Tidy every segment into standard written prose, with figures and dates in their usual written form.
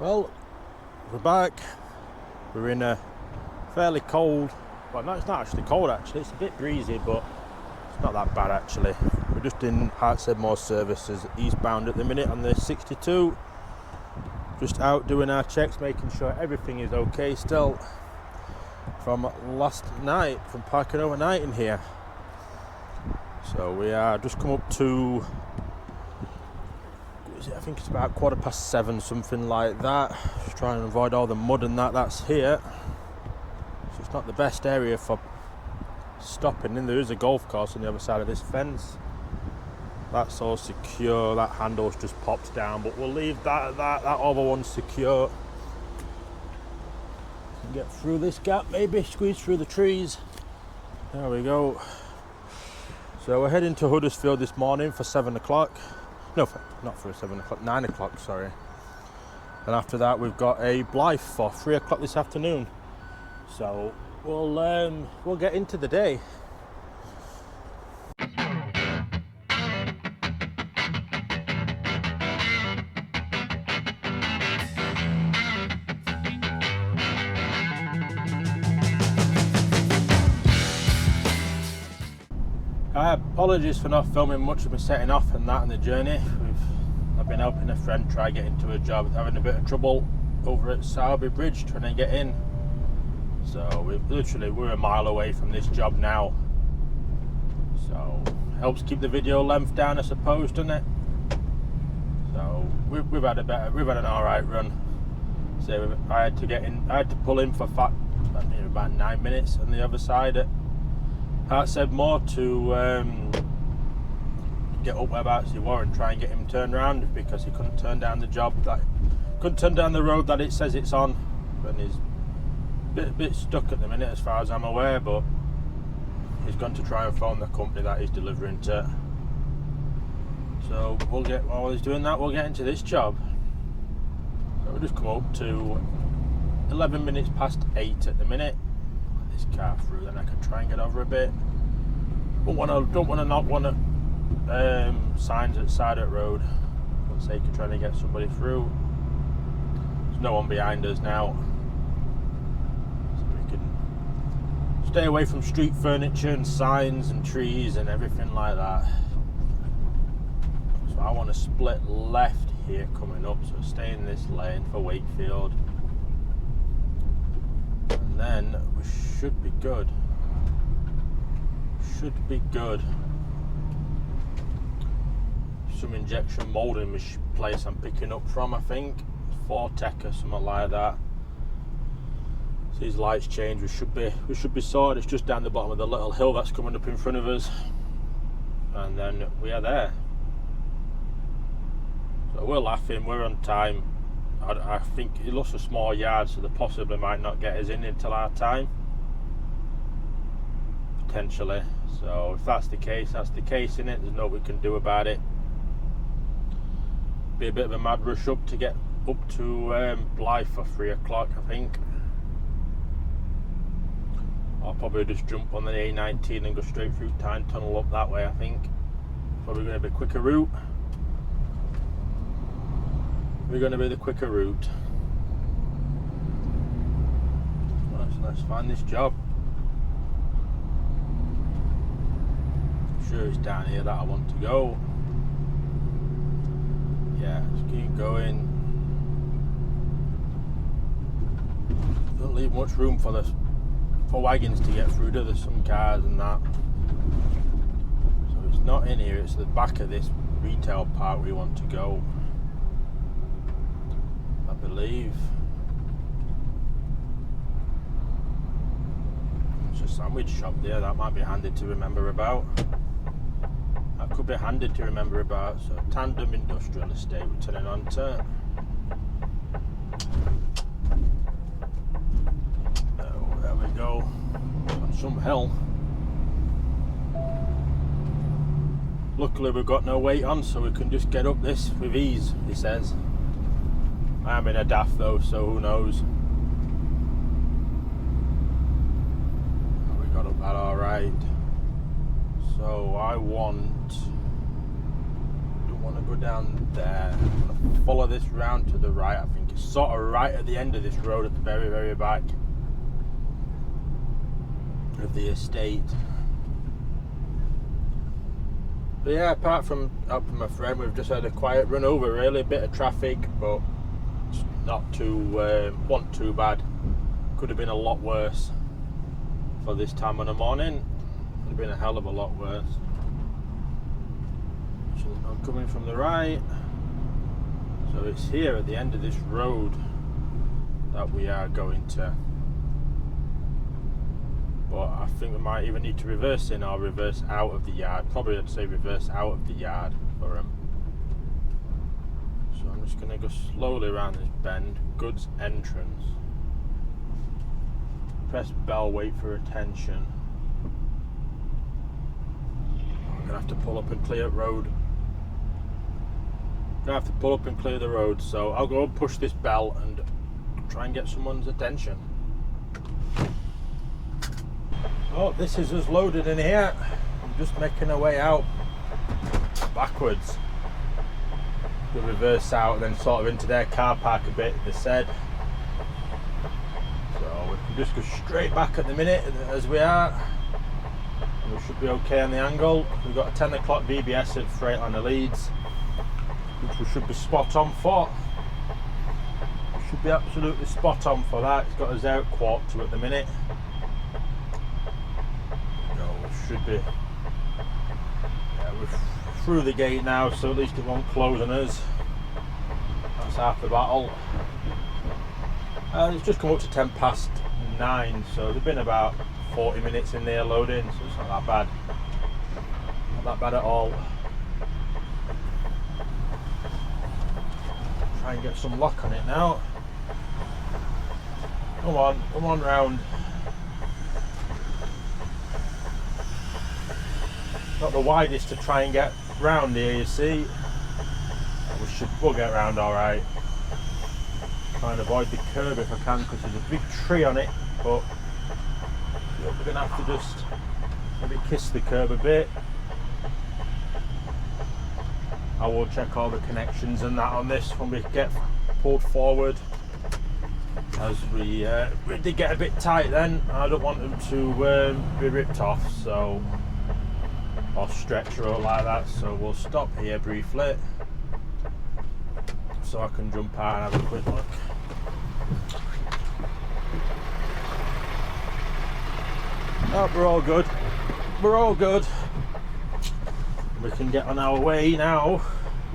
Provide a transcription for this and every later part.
Well, we're back. We're in a fairly cold, well, no, it's not actually cold actually, it's a bit breezy, but it's not that bad actually. We're just in Hartsedmore services eastbound at the minute on the 62. Just out doing our checks, making sure everything is okay still from last night, from parking overnight in here. So we are just come up to, I think it's about 7:15, something like that. Just trying to avoid all the mud and that's here. So it's not the best area for stopping in. There is a golf course on the other side of this fence. That's all secure. That handle's just popped down, but we'll leave that other one's secure. Get through this gap, maybe squeeze through the trees. There we go. So we're heading to Huddersfield this morning for 7 o'clock. No, not for 7 o'clock, 9 o'clock, sorry. And after that, we've got a Blyth for 3 o'clock this afternoon. So we'll get into the day. Apologies for not filming much of me setting off and that on the journey. I've been helping a friend try get into a job, having a bit of trouble over at Sowerby Bridge trying to get in. So we're a mile away from this job now. So helps keep the video length down, I suppose, doesn't it? So we've had an alright run. So I had to pull in for about 9 minutes on the other side at Hartsedmore to get up whereabouts he was and try and get him turned around, because he couldn't turn down the road that it says it's on, and he's a bit stuck at the minute as far as I'm aware, but he's going to try and phone the company that he's delivering to. So while he's doing that, we'll get into this job. So we'll just come up to 11 minutes past 8 at the minute. Let this car through, then I can try and get over a bit. Don't want to knock one at signs at side of the road for the sake of trying to get somebody through. There's no one behind us now, so we can stay away from street furniture and signs and trees and everything like that. So I want to split left here coming up, so stay in this lane for Wakefield, and then we should be good. Some injection moulding place I'm picking up from, I think Fortec or something like that. So these lights change, we should be sorted. It's just down the bottom of the little hill that's coming up in front of us, and then we are there. So we're laughing, we're on time. I think it looks a small yard, so they possibly might not get us in until our time, potentially. So if that's the case, that's the case, innit? There's nothing we can do about it. Be a bit of a mad rush up to get up to Blyth for 3 o'clock, I think. I'll probably just jump on the A19 and go straight through Tyne Tunnel up that way, I think. Probably going to be a quicker route. We're going to be the quicker route. Let's find this job. I'm sure it's down here that I want to go. Yeah, just keep going. Don't leave much room for wagons to get through, do there? Some cars and that. So it's not in here, it's the back of this retail park we want to go, I believe. It's a sandwich shop there, that might be handy to remember about. That could be handy to remember about. So Tandem Industrial Estate we're turning on to. Oh, there we go. On some hill. Luckily we've got no weight on, so we can just get up this with ease, he says. I'm in a daft though, so who knows. We got up that alright. So I want want to go down there. I'm going to follow this round to the right. I think it's sort of right at the end of this road at the very, very back of the estate. But yeah, apart from helping my friend, we've just had a quiet run over, really. A bit of traffic, but it's not wasn't too bad. Could have been a lot worse for this time of the morning. Could have been a hell of a lot worse. So I'm coming from the right. So it's here at the end of this road that we are going to. But I think we might even need to reverse in or reverse out of the yard. Probably I'd say reverse out of the yard for him. So I'm just going to go slowly around this bend. Goods entrance. Press bell, wait for attention. I'm going to have to pull up and clear the road. The road, so I'll go and push this bell and try and get someone's attention. Oh, this is us loaded in here. I'm just making our way out backwards. We'll reverse out and then sort of into their car park a bit, they said. So we can just go straight back at the minute as we are. And we should be okay on the angle. We've got a 10 o'clock VBS at Freightliner Leeds, which we should be spot on for. We should be absolutely spot on for that. It's got us out quarter to at the minute. Should be. Yeah, we're through the gate now, so at least it won't close on us. That's half the battle. It's just come up to 9:10, so there's been about 40 minutes in there loading, so it's not that bad. Not that bad at all. Try and get some lock on it now. Come on round. Not the widest to try and get round here, you see. We'll get round all right. Try and avoid the curb if I can, because there's a big tree on it. But we're gonna have to just maybe kiss the curb a bit. I will check all the connections and that on this when we get pulled forward, as we did get a bit tight then. I don't want them to be ripped off, so. Or stretch or like that, so we'll stop here briefly so I can jump out and have a quick look. Oh, we're all good. We can get on our way now.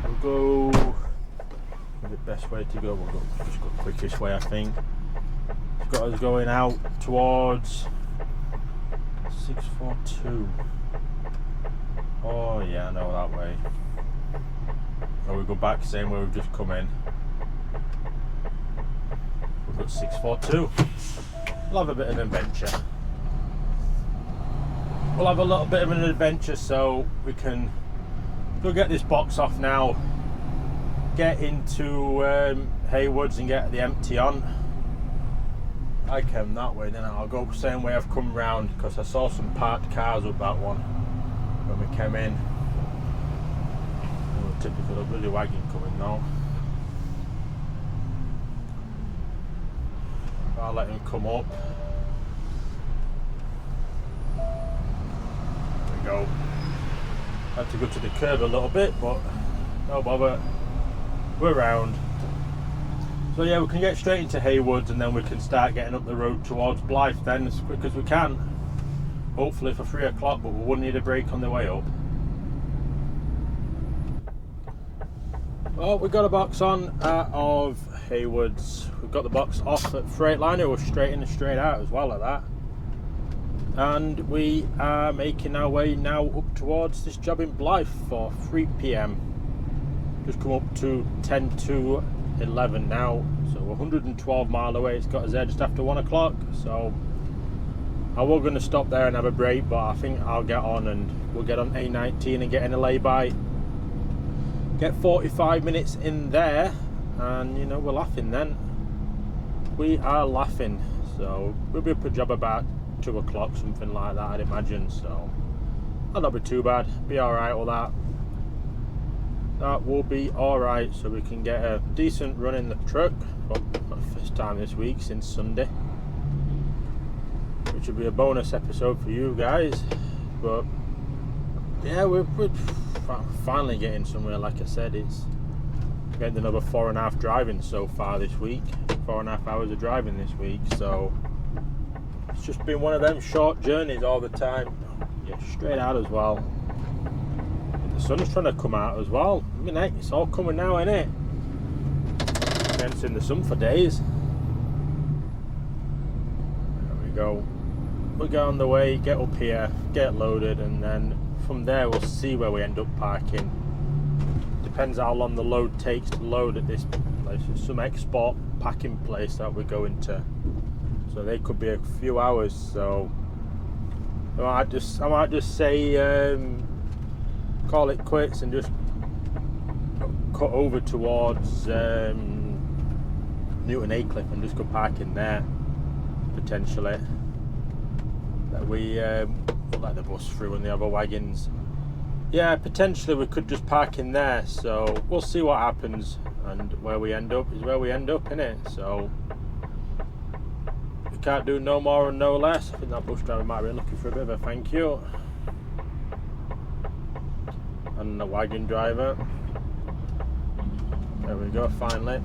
We'll go the best way to go. Just go the quickest way, I think. It's got us going out towards 642. Oh yeah, I know that way. Or we go back the same way we've just come in. We've got 642. We'll have a bit of an adventure. We'll have a little bit of an adventure, so we can go get this box off now, get into Haywoods and get the empty on. I came that way, then I'll go the same way I've come round, because I saw some parked cars up that one when we came in. Oh, typical really wagon coming now. I'll let him come up. There we go. Had to go to the curb a little bit, but no bother. We're round. So yeah, we can get straight into Haywoods and then we can start getting up the road towards Blyth then as quick as we can. Hopefully for 3 o'clock, but we will need a break on the way up. Well, we got a box on out of Haywoods. We've got the box off at Freightliner. We're straight in and straight out as well at that. And we are making our way now up towards this job in Blyth for 3 PM. Just come up to 10 to 11 now, so 112 mile away. It's got us there just after 1 o'clock, so I was going to stop there and have a break, but I think I'll get on and we'll get on A19 and get in a lay-by. Get 45 minutes in there, and you know, we're laughing then. We are laughing, so we'll be up a job about 2 o'clock, something like that, I'd imagine, so that'll not be too bad, be alright with that. that will be alright, so we can get a decent run in the truck for the first time this week since Sunday, which will be a bonus episode for you guys. But yeah, we're finally getting somewhere. Like I said, it's getting another 4.5 driving so far this week, 4.5 hours of driving this week, so it's just been one of them short journeys all the time. Yeah, straight out as well. The sun's trying to come out as well. I mean, it's all coming now, isn't it? Been in the sun for days. There we go. We'll get on the way, get up here, get loaded, and then from there we'll see where we end up parking. Depends how long the load takes to load at this place. There's some export packing place that we're going to, so they could be a few hours. So I might just say call it quits and just cut over towards Newton Aycliffe and just go park in there potentially. That we let the bus through and the other wagons. Yeah, potentially we could just park in there. So we'll see what happens, and where we end up is where we end up, innit? So we can't do no more and no less. I think that bus driver might be looking for a bit of a thank you. And the wagon driver. There we go, finally.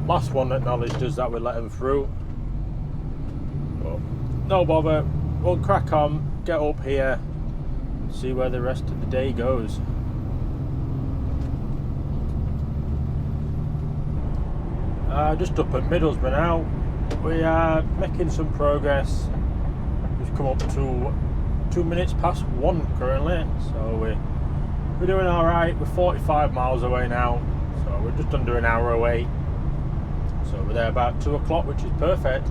Last one acknowledged us that we let him through. But no bother, we'll crack on, get up here, see where the rest of the day goes. Just up at Middlesbrough now. We are making some progress. We've come up to 2 minutes past 1 currently, so we're doing alright. We're 45 miles away now, so we're just under an hour away. So we're there about 2 o'clock, which is perfect.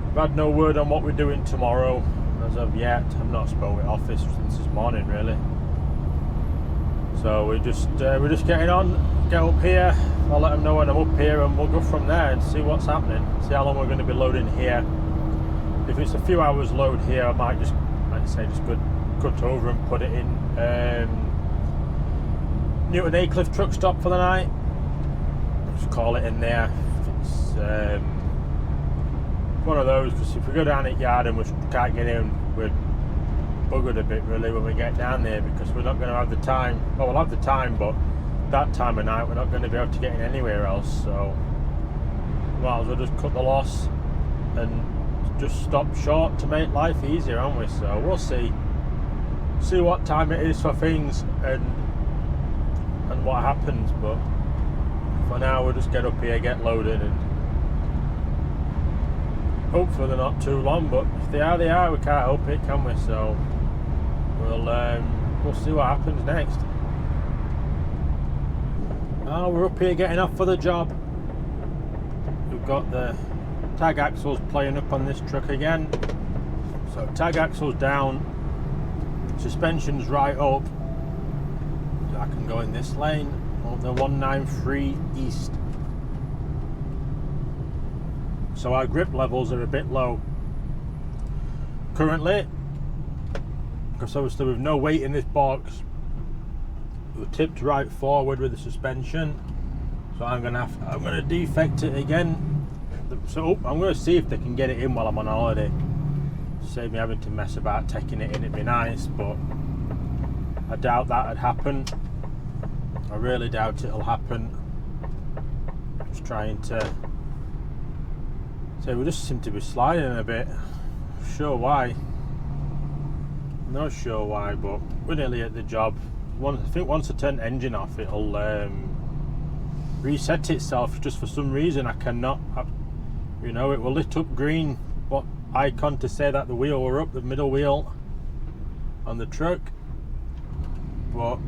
We've had no word on what we're doing tomorrow as of yet. I've not spoken with office since this morning really. So we're just getting on, get up here. I'll let them know when I'm up here, and we'll go from there and see what's happening. See how long we're going to be loading here. If it's a few hours load here, I might just, like I say, just cut over and put it in Newton Aycliffe truck stop for the night. Just call it in there. It's one of those, because if we go down at yard and we can't get in, we're buggered a bit really when we get down there, because we're not going to have the time. Well, we'll have the time, but that time of night we're not going to be able to get in anywhere else. So might as well just cut the loss and just stop short to make life easier, aren't we? So we'll see what time it is for things and what happens. But for now we'll just get up here, get loaded, and hopefully they're not too long. But if they are, they are. We can't help it, can we? So we'll see what happens next. Oh, we're up here getting off for the job. We've got the tag axles playing up on this truck again. So tag axles down, suspension's right up. So I can go in this lane on the 193 east. So our grip levels are a bit low currently, because obviously with no weight in this box, we're tipped right forward with the suspension. So I'm gonna defect it again. So I'm gonna see if they can get it in while I'm on holiday. Save me having to mess about taking it in. It'd be nice, but I doubt that'd happen. I really doubt it'll happen. Just trying to. So we just seem to be sliding a bit. Sure why? Not sure why, but we're nearly at the job. I think once I turn the engine off, it'll reset itself. Just for some reason, I cannot. You know, it will lit up green, what icon to say that the wheel were up, the middle wheel on the truck. But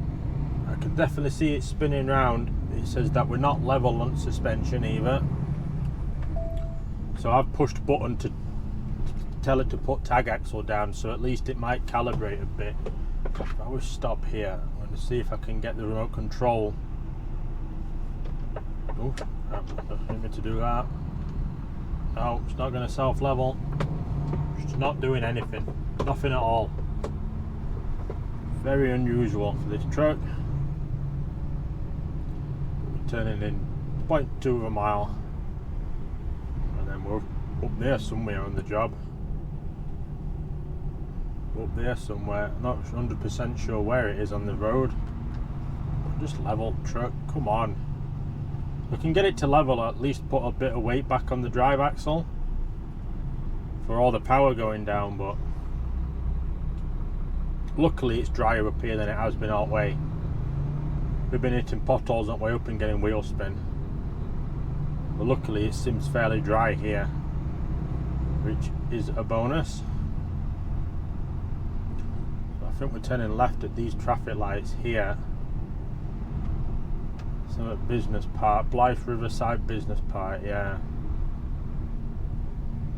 I can definitely see it spinning round. It says that we're not level on suspension either. So I've pushed button to tell it to put tag axle down, so at least it might calibrate a bit. If I was stop here, I'm going to see if I can get the remote control. Oh, I didn't mean to do that. No, it's not going to self-level. It's not doing anything. Nothing at all. Very unusual for this truck. turning in 0.2 of a mile, and then we're up there somewhere on the job. Up there somewhere, not 100% sure where it is on the road. Just level truck, come on. We can get it to level, or at least put a bit of weight back on the drive axle for all the power going down, but luckily it's drier up here than it has been all the way. We've been hitting potholes on the way up and getting wheel spin, but luckily it seems fairly dry here, which is a bonus. So I think we're turning left at these traffic lights here. Some at Business Park, Blyth Riverside Business Park, yeah.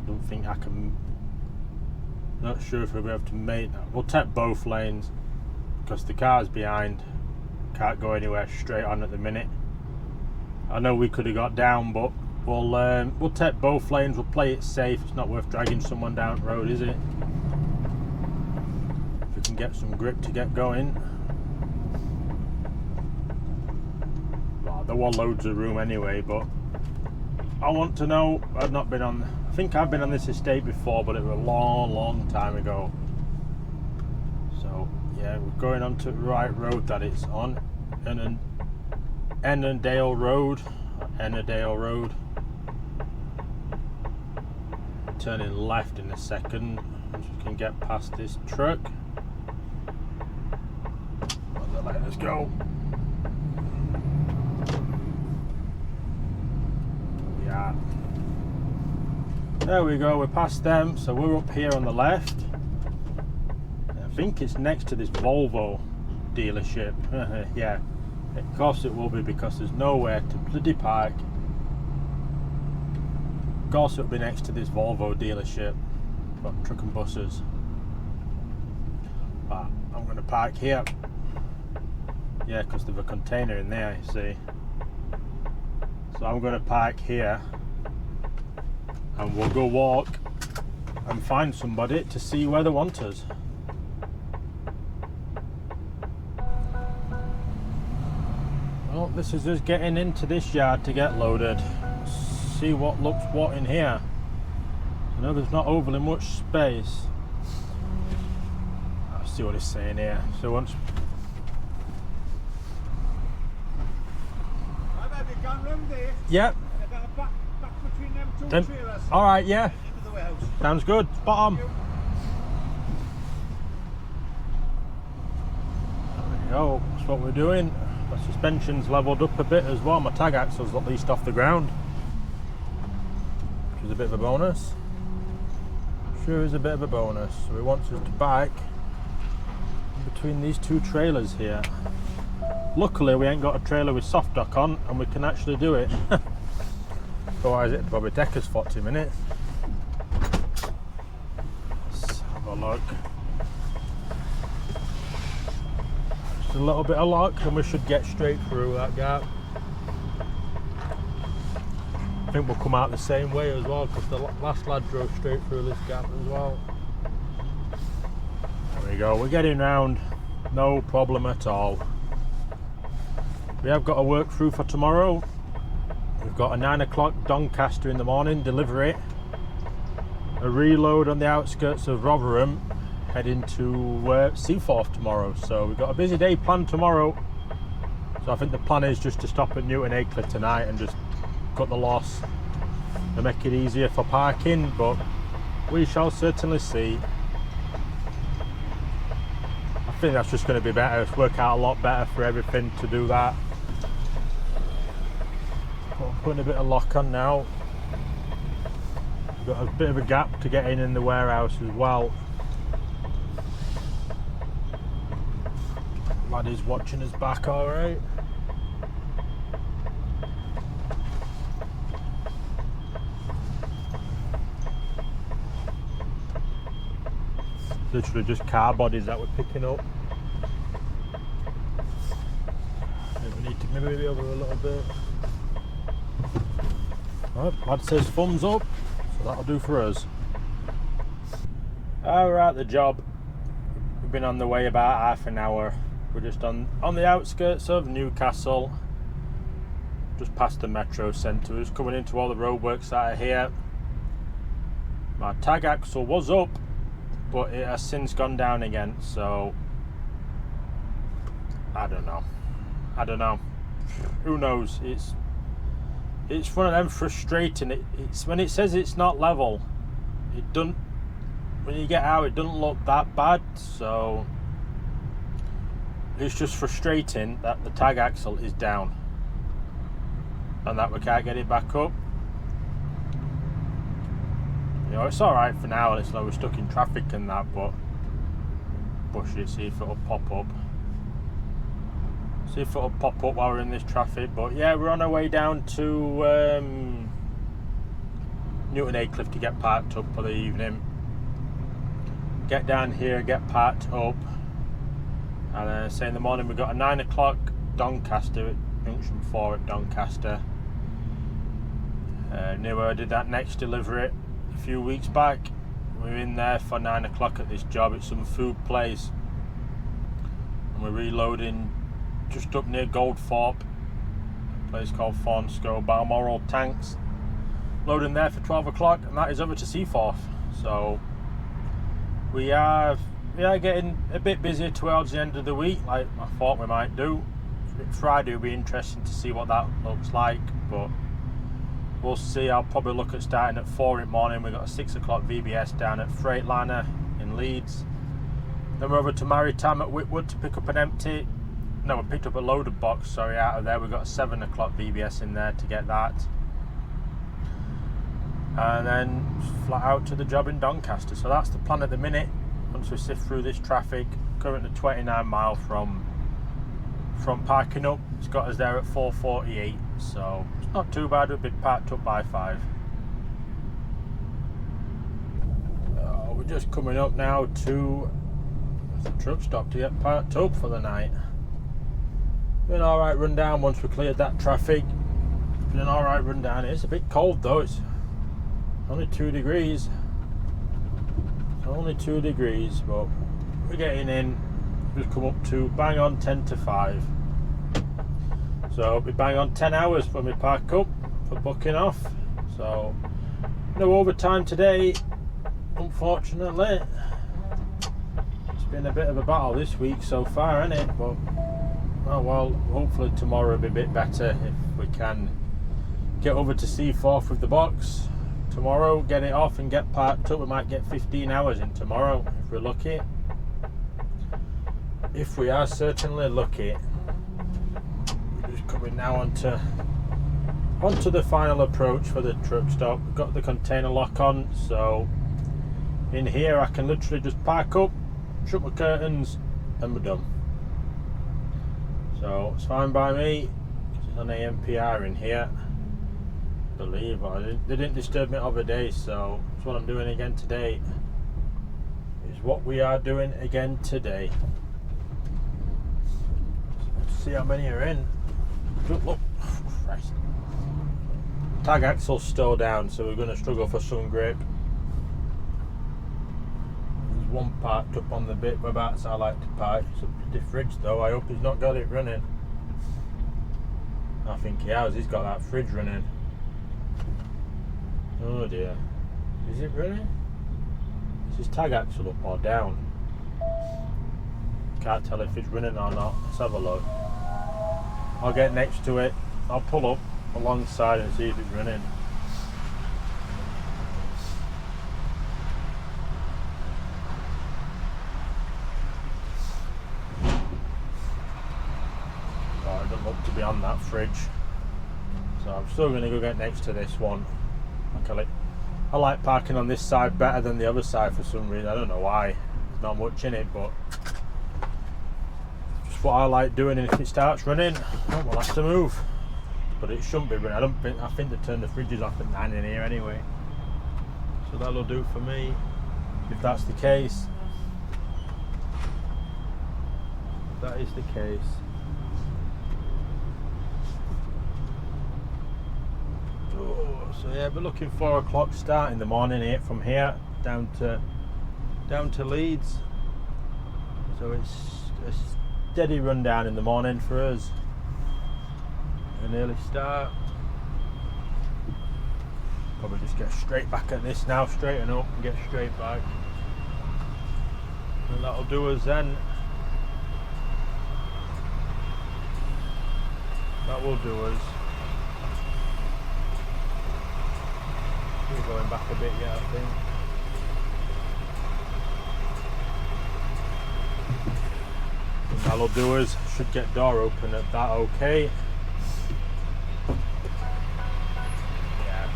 Don't think I can, not sure if we'll be able to make that. We'll take both lanes because the cars behind can't go anywhere straight on at the minute. I know we could have got down, but we'll take both lanes, we'll play it safe. It's not worth dragging someone down the road, is it? If we can get some grip to get going. There was loads of room anyway, but I want to know, I think I've been on this estate before, but it was a long time ago. So yeah, we're going on to the right road that it's on, Ennerdale Road. Turning left in a second, so we can get past this truck. Let us go. There we go, we're past them, so we're up here on the left. I think it's next to this Volvo dealership. Yeah, of course it will be, because there's nowhere to bloody park. Of course it'll be next to this Volvo dealership, but truck and buses. But I'm going to park here. Yeah, because there's a container in there, you see. So I'm going to park here, and we'll go walk and find somebody to see where they want us. Well, this is us getting into this yard to get loaded. See what looks what in here. I know there's not overly much space. I'll see what it's saying here. So once. Yep. All right, yeah. Sounds good. Spot on. There we go. That's what we're doing. My suspension's levelled up a bit as well. My tag axle's at least off the ground, which is a bit of a bonus. Sure is a bit of a bonus. So he wants us to back between these two trailers here. Luckily we ain't got a trailer with soft dock on, and we can actually do it. Otherwise it'd probably take us 40 minutes. Let's have a look. Just a little bit of luck and we should get straight through that gap. I think we'll come out the same way as well, because the last lad drove straight through this gap as well. There we go, we're getting round, no problem at all. We have got to work through for tomorrow. We've got a 9 o'clock Doncaster in the morning, delivery. A reload on the outskirts of Rotherham, heading to Seaforth tomorrow. So we've got a busy day planned tomorrow. So I think the plan is just to stop at Newton Aycliffe tonight and just cut the loss to make it easier for parking, but we shall certainly see. I think that's just going to be better. It's work out a lot better for everything to do that. Putting a bit of lock on now. Got a bit of a gap to get in the warehouse as well. Lad is watching us back all right. Literally just car bodies that we're picking up. We need to maybe be over a little bit. Right, lad says thumbs up, so that'll do for us. We're at the job. We've been on the way about half an hour. We're just on the outskirts of Newcastle. just past the metro centre. We're just coming into all the roadworks that are here. My tag axle was up, but it has since gone down again, so I don't know. Who knows? It's one of them frustrating. It's when it says it's not level, it doesn't. When you get out, it doesn't look that bad. So it's just frustrating that the tag axle is down and that we can't get it back up. You know, it's all right for now. It's like we're stuck in traffic and that, but push it, see if it'll pop up. See if it'll pop up while we're in this traffic. But yeah, we're on our way down to Newton Aycliffe to get parked up for the evening. Get down here, get parked up, and then say in the morning we've got a 9 o'clock Doncaster, junction 4 at Doncaster. Knew I did that next delivery a few weeks back. We're in there for 9 o'clock at this job. It's some food place, and we're reloading just up near Goldthorpe, a place called Faunscoe, Balmoral tanks. Loading there for 12 o'clock, and that is over to Seaforth. So we are getting a bit busier towards the end of the week, like I thought we might do. Friday will be interesting to see what that looks like, but we'll see. I'll probably look at starting at 4 in the morning. We've got a 6 o'clock VBS down at Freightliner in Leeds. Then we're over to Maritime at Whitwood to pick up we picked up a loaded box, sorry, out of there. We've got a 7 o'clock VBS in there to get that. And then flat out to the job in Doncaster. So that's the plan at the minute. Once we sift through this traffic, currently 29 mile from parking up. It's got us there at 4:48, so it's not too bad. We've been parked up by 5. We're just coming up now to the truck stop to get parked up for the night. Been alright run down once we cleared that traffic. Been an alright run down. It's a bit cold though. It's only 2 degrees. It's only 2 degrees, but we're getting in. We've come up to bang on 10 to 5. So we bang on 10 hours when we park up for booking off. So no overtime today, unfortunately. It's been a bit of a battle this week so far, isn't it? But oh well, hopefully tomorrow will be a bit better if we can get over to Seaforth with the box tomorrow, get it off and get parked up. We might get 15 hours in tomorrow if we're lucky. If we are certainly lucky. We're just coming now onto the final approach for the truck stop. We've got the container lock on, so in here I can literally just park up, shut my curtains and we're done. So it's fine by me. It's on AMPR in here. Believe they didn't disturb me other day, so that's what I'm doing again today. Is what we are doing again today. Let's see how many are in. Look, Christ. Tag axle's still down, so we're going to struggle for some grip. There's one parked up on the bit whereabouts I like to park. It's up to the fridge though. I hope he's not got it running. I think he has. He's got that fridge running. Oh dear. Is it running? Is his tag axle up or down? Can't tell if it's running or not. Let's have a look. I'll get next to it. I'll pull up alongside and see if it's running. Oh, it doesn't look to be on that fridge. So I'm still going to go get next to this one. I like parking on this side better than the other side for some reason. I don't know why. There's not much in it, but just what I like doing. And if it starts running, oh, we'll have to move. But it shouldn't be running. I think they turned the fridges off at 9 in here anyway. So that'll do for me. If that's the case. If that is the case. So yeah, we're looking 4 o'clock start in the morning, 8 from here down to Leeds. So it's a steady run down in the morning for us. An early start. Probably just get straight back at this now, straighten up and get straight back. And that'll do us then. That will do us. We're going back a bit yet, I think. And that'll do us. Should get door open at that, okay. Yeah.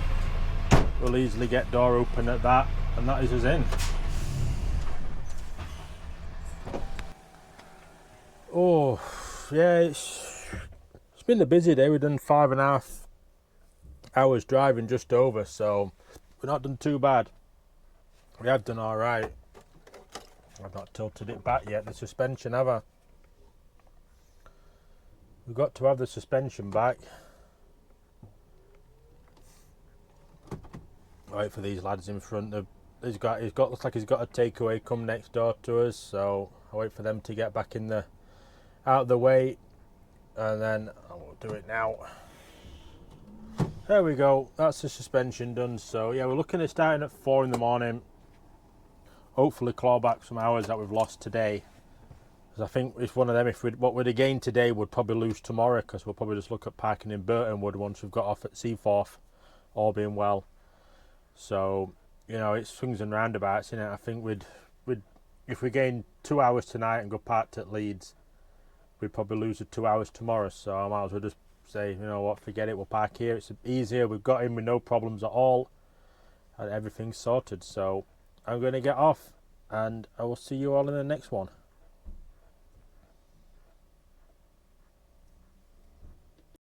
We'll easily get door open at that, and that is us in. Oh, yeah, it's been a busy day. We've done 5.5 hours driving, just over, so we've not done too bad. We have done all right. I've not tilted it back yet, the suspension, have I? We've got to have the suspension back. Wait for these lads in front. He's got looks like he's got a takeaway come next door to us, so I'll wait for them to get back in the out of the way, and then I will do it now. There we go, that's the suspension done. So yeah, we're looking at starting at 4 in the morning. Hopefully claw back some hours that we've lost today. Because I think it's one of them, what we'd have gained today would probably lose tomorrow, because we'll probably just look at parking in Burtonwood once we've got off at Seaforth, all being well. So, you know, it's swings and roundabouts, innit? I think we'd if we gain 2 hours tonight and go parked at Leeds, we'd probably lose the 2 hours tomorrow. So I might as well just say, you know what, forget it, we'll park here. It's easier, we've got in with no problems at all, and everything's sorted. So I'm going to get off, and I will see you all in the next one.